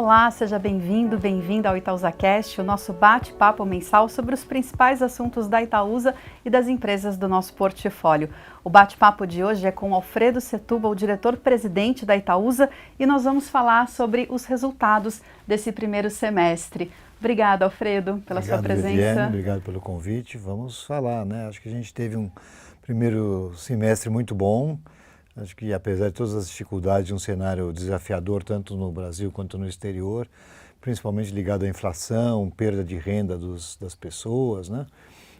Olá, seja bem-vindo, bem-vinda ao ItaúsaCast, o nosso bate-papo mensal sobre os principais assuntos da Itaúsa e das empresas do nosso portfólio. O bate-papo de hoje é com Alfredo Setúbal, o diretor-presidente da Itaúsa, e nós vamos falar sobre os resultados desse primeiro semestre. Obrigada, Alfredo, pela sua presença. Viviane, obrigado pelo convite. Vamos falar, né? Acho que a gente teve um primeiro semestre muito bom. Acho que apesar de todas as dificuldades de um cenário desafiador, tanto no Brasil quanto no exterior, principalmente ligado à inflação, perda de renda das pessoas, né?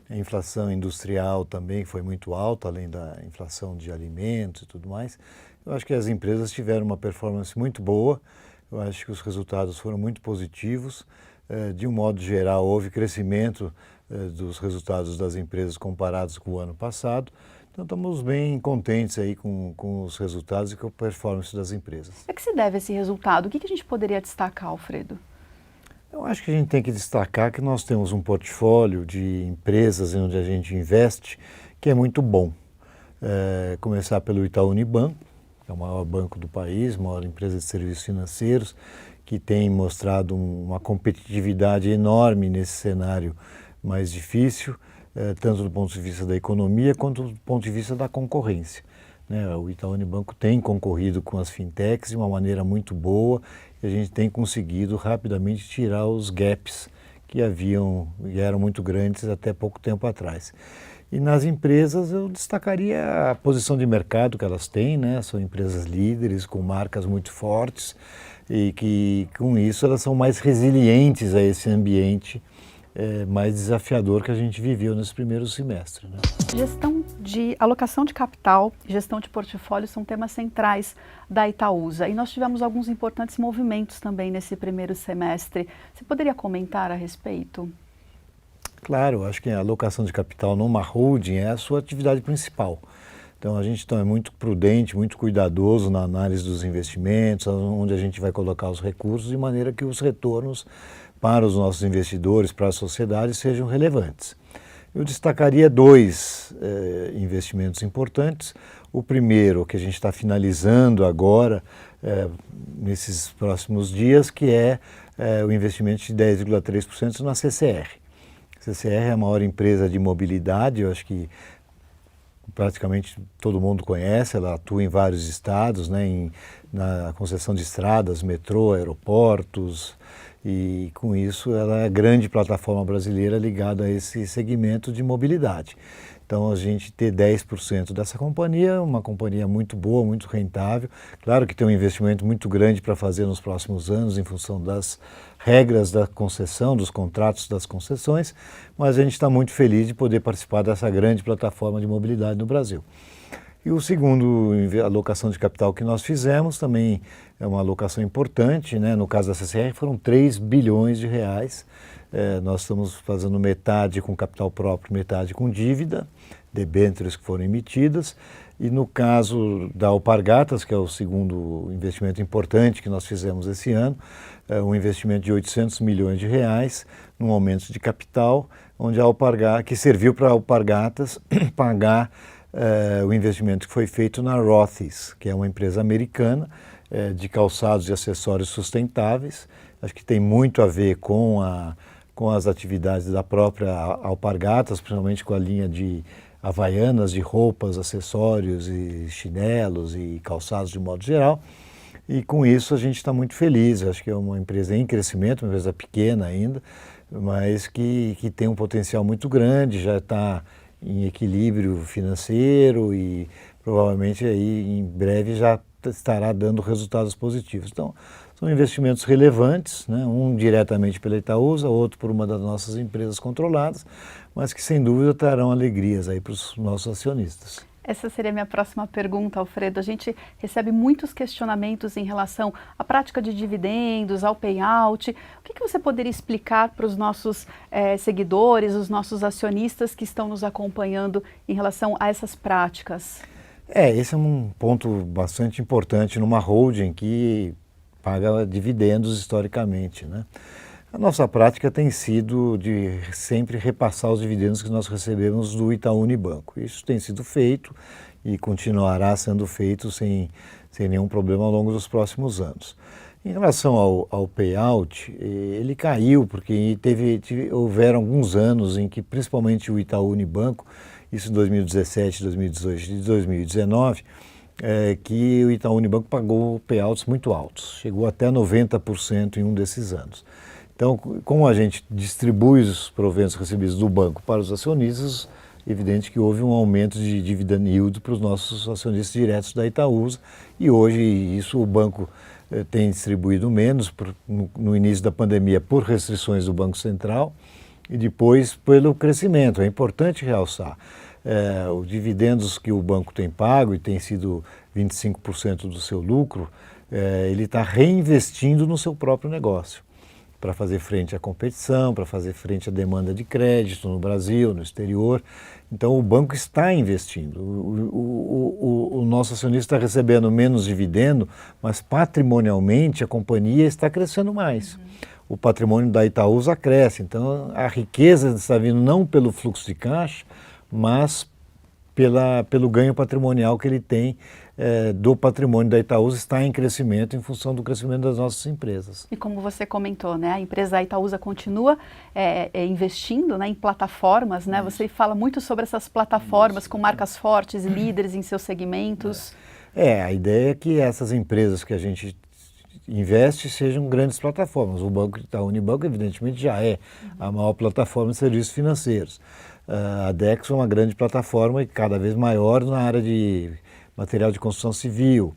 A inflação industrial também foi muito alta, além da inflação de alimentos e tudo mais. Eu acho que as empresas tiveram uma performance muito boa, eu acho que os resultados foram muito positivos. De um modo geral, houve crescimento dos resultados das empresas comparados com o ano passado. Então, estamos bem contentes aí com os resultados e com a performance das empresas. A que se deve esse resultado? O que a gente poderia destacar, Alfredo? Eu acho que a gente tem que destacar que nós temos um portfólio de empresas onde a gente investe que é muito bom. Começar pelo Itaú Unibanco, que é o maior banco do país, maior empresa de serviços financeiros, que tem mostrado uma competitividade enorme nesse cenário mais difícil, tanto do ponto de vista da economia quanto do ponto de vista da concorrência. O Itaú Unibanco tem concorrido com as fintechs de uma maneira muito boa e a gente tem conseguido rapidamente tirar os gaps que eram muito grandes até pouco tempo atrás. E nas empresas eu destacaria a posição de mercado que elas têm, né? São empresas líderes com marcas muito fortes e que com isso elas são mais resilientes a esse ambiente mais desafiador que a gente viveu nesse primeiro semestre, né? Gestão de alocação de capital e gestão de portfólio são temas centrais da Itaúsa e nós tivemos alguns importantes movimentos também nesse primeiro semestre. Você poderia comentar a respeito? Claro, acho que a alocação de capital numa holding é a sua atividade principal. Então a gente é muito prudente, muito cuidadoso na análise dos investimentos, onde a gente vai colocar os recursos, de maneira que os retornos para os nossos investidores, para a sociedade, sejam relevantes. Eu destacaria dois investimentos importantes. O primeiro, que a gente está finalizando agora, nesses próximos dias, que é o investimento de 10,3% na CCR. A CCR é a maior empresa de mobilidade, eu acho que praticamente todo mundo conhece, ela atua em vários estados, né, na concessão de estradas, metrô, aeroportos, e com isso ela é a grande plataforma brasileira ligada a esse segmento de mobilidade. Então a gente ter 10% dessa companhia é uma companhia muito boa, muito rentável. Claro que tem um investimento muito grande para fazer nos próximos anos em função das regras da concessão, dos contratos das concessões, mas a gente está muito feliz de poder participar dessa grande plataforma de mobilidade no Brasil. E o segundo alocação de capital que nós fizemos também é uma alocação importante, né? No caso da CCR foram 3 bilhões de reais. Nós estamos fazendo metade com capital próprio, metade com dívida, debêntures que foram emitidas. E no caso da Alpargatas, que é o segundo investimento importante que nós fizemos esse ano, um investimento de 800 milhões de reais, num aumento de capital, onde que serviu para a Alpargatas pagar o investimento que foi feito na Rothy's, que é uma empresa americana de calçados e acessórios sustentáveis. Acho que tem muito a ver com as atividades da própria Alpargatas, principalmente com a linha de havaianas, de roupas, acessórios e chinelos e calçados de modo geral. E com isso a gente está muito feliz. Acho que é uma empresa em crescimento, uma empresa pequena ainda, mas que tem um potencial muito grande, já está em equilíbrio financeiro e provavelmente aí em breve já estará dando resultados positivos. Então, são investimentos relevantes, né? Um diretamente pela Itaúsa, outro por uma das nossas empresas controladas, mas que sem dúvida trarão alegrias aí para os nossos acionistas. Essa seria a minha próxima pergunta, Alfredo. A gente recebe muitos questionamentos em relação à prática de dividendos, ao payout. O que você poderia explicar para os nossos seguidores, os nossos acionistas que estão nos acompanhando em relação a essas práticas? Esse é um ponto bastante importante numa holding que paga dividendos historicamente, né? A nossa prática tem sido de sempre repassar os dividendos que nós recebemos do Itaú Unibanco. Isso tem sido feito e continuará sendo feito sem nenhum problema ao longo dos próximos anos. Em relação ao payout, ele caiu porque houveram alguns anos em que, principalmente o Itaú Unibanco, isso em 2017, 2018 e 2019, que o Itaú Unibanco pagou payouts muito altos, chegou até 90% em um desses anos. Então, como a gente distribui os proventos recebidos do banco para os acionistas, evidente que houve um aumento de dividend yield para os nossos acionistas diretos da Itaúsa, e hoje isso o banco tem distribuído menos no início da pandemia por restrições do Banco Central e depois pelo crescimento. É importante realçar, os dividendos que o banco tem pago, e tem sido 25% do seu lucro, ele está reinvestindo no seu próprio negócio, para fazer frente à competição, para fazer frente à demanda de crédito no Brasil, no exterior. Então o banco está investindo. O nosso acionista está recebendo menos dividendo, mas patrimonialmente a companhia está crescendo mais. O patrimônio da Itaúsa cresce. Então a riqueza está vindo não pelo fluxo de caixa, mas pelo ganho patrimonial que ele tem do patrimônio da Itaúsa, está em crescimento em função do crescimento das nossas empresas. E como você comentou, né, a empresa Itaúsa continua investindo, né, em plataformas, né? Você fala muito sobre essas plataformas com marcas fortes e líderes em seus segmentos. A ideia é que essas empresas que a gente investe sejam grandes plataformas. O Banco Itaú Unibanco, evidentemente, já é a maior plataforma de serviços financeiros. A Dexo é uma grande plataforma e cada vez maior na área de material de construção civil.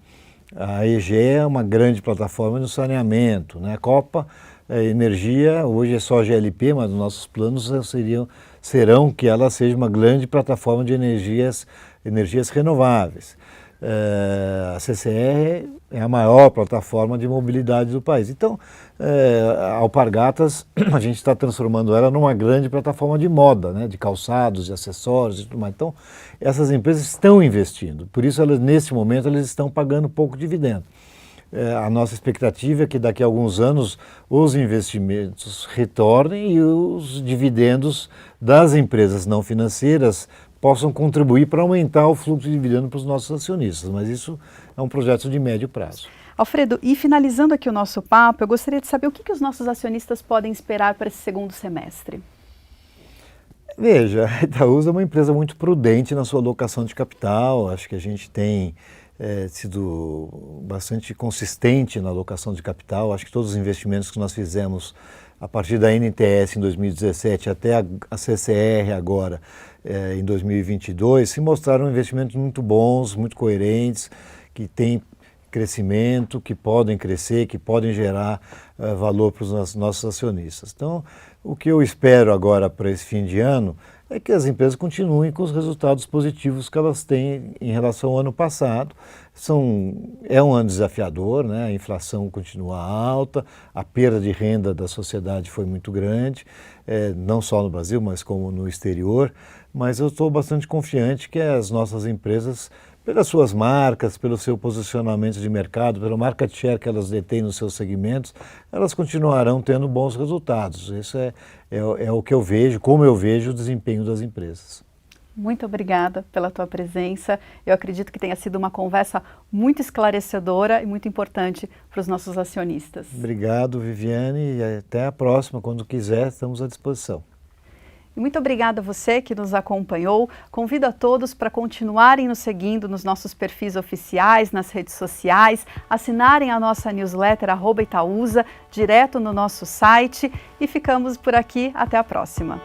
A EG é uma grande plataforma no saneamento, né? A Copa Energia, hoje é só GLP, mas os nossos planos serão que ela seja uma grande plataforma de energias renováveis. A CCR é a maior plataforma de mobilidade do país. Então, a Alpargatas, a gente está transformando ela numa grande plataforma de moda, né, de calçados, de acessórios e tudo mais. Então, essas empresas estão investindo, por isso, nesse momento, elas estão pagando pouco dividendo. A nossa expectativa é que daqui a alguns anos os investimentos retornem e os dividendos das empresas não financeiras possam contribuir para aumentar o fluxo de dividendo para os nossos acionistas, mas isso é um projeto de médio prazo. Alfredo, e finalizando aqui o nosso papo, eu gostaria de saber o que os nossos acionistas podem esperar para esse segundo semestre. Veja, a Itaúsa é uma empresa muito prudente na sua alocação de capital, acho que a gente tem sido bastante consistente na alocação de capital, acho que todos os investimentos que nós fizemos a partir da NTS em 2017 até a CCR agora em 2022, se mostraram investimentos muito bons, muito coerentes, que têm crescimento, que podem crescer, que podem gerar valor para os nossos acionistas. Então, o que eu espero agora para esse fim de ano é que as empresas continuem com os resultados positivos que elas têm em relação ao ano passado. É um ano desafiador, né? A inflação continua alta, a perda de renda da sociedade foi muito grande, não só no Brasil, mas como no exterior, mas eu estou bastante confiante que as nossas empresas, pelas suas marcas, pelo seu posicionamento de mercado, pela market share que elas detêm nos seus segmentos, elas continuarão tendo bons resultados. Isso é o que eu vejo, como eu vejo o desempenho das empresas. Muito obrigada pela tua presença. Eu acredito que tenha sido uma conversa muito esclarecedora e muito importante para os nossos acionistas. Obrigado, Viviane, e até a próxima. Quando quiser, estamos à disposição. E muito obrigada a você que nos acompanhou. Convido a todos para continuarem nos seguindo nos nossos perfis oficiais, nas redes sociais, assinarem a nossa newsletter @Itaúsa, direto no nosso site, e ficamos por aqui. Até a próxima.